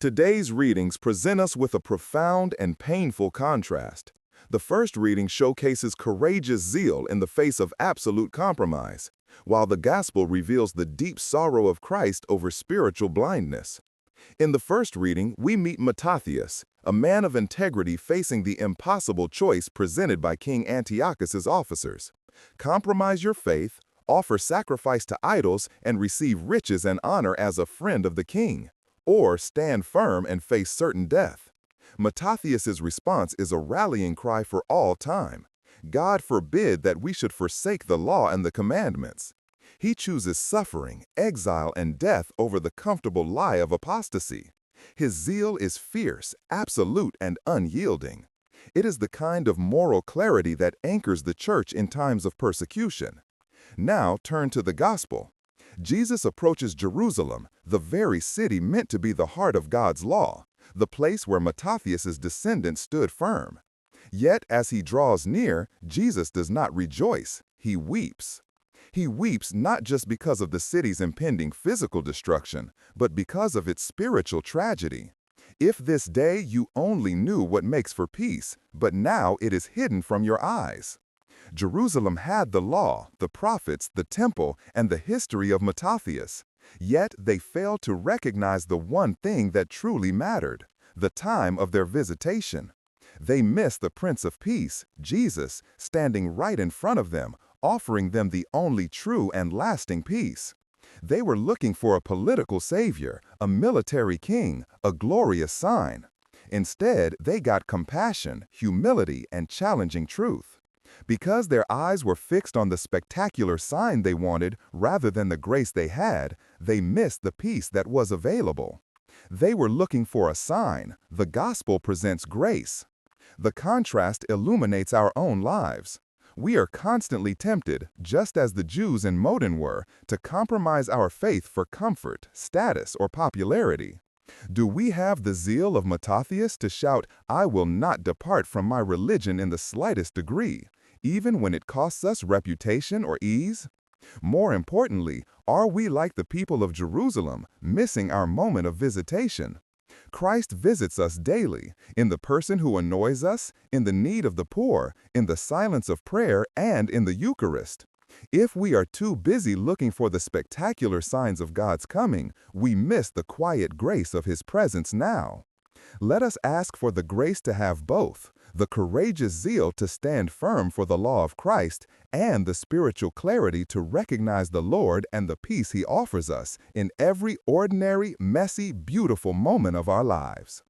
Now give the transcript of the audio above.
Today's readings present us with a profound and painful contrast. The first reading showcases courageous zeal in the face of absolute compromise, while the gospel reveals the deep sorrow of Christ over spiritual blindness. In the first reading, we meet Mattathias, a man of integrity facing the impossible choice presented by King Antiochus's officers. Compromise your faith, offer sacrifice to idols, and receive riches and honor as a friend of the king, or stand firm and face certain death. Mattathias's response is a rallying cry for all time. God forbid that we should forsake the law and the commandments. He chooses suffering, exile, and death over the comfortable lie of apostasy. His zeal is fierce, absolute, and unyielding. It is the kind of moral clarity that anchors the church in times of persecution. Now turn to the gospel. Jesus approaches Jerusalem, the very city meant to be the heart of God's law, the place where Mattathias's descendants stood firm. Yet as he draws near, Jesus does not rejoice, he weeps. He weeps not just because of the city's impending physical destruction, but because of its spiritual tragedy. If this day you only knew what makes for peace, but now it is hidden from your eyes. Jerusalem had the law, the prophets, the temple, and the history of Mattathias. Yet they failed to recognize the one thing that truly mattered, the time of their visitation. They missed the Prince of Peace, Jesus, standing right in front of them, offering them the only true and lasting peace. They were looking for a political savior, a military king, a glorious sign. Instead, they got compassion, humility, and challenging truth. Because their eyes were fixed on the spectacular sign they wanted rather than the grace they had, they missed the peace that was available. They were looking for a sign. The gospel presents grace. The contrast illuminates our own lives. We are constantly tempted, just as the Jews in Modin were, to compromise our faith for comfort, status, or popularity. Do we have the zeal of Mattathias to shout, "I will not depart from my religion in the slightest degree," even when it costs us reputation or ease? More importantly, are we like the people of Jerusalem, missing our moment of visitation? Christ visits us daily, in the person who annoys us, in the need of the poor, in the silence of prayer, and in the Eucharist. If we are too busy looking for the spectacular signs of God's coming, we miss the quiet grace of His presence now. Let us ask for the grace to have both, the courageous zeal to stand firm for the law of Christ, and the spiritual clarity to recognize the Lord and the peace He offers us in every ordinary, messy, beautiful moment of our lives.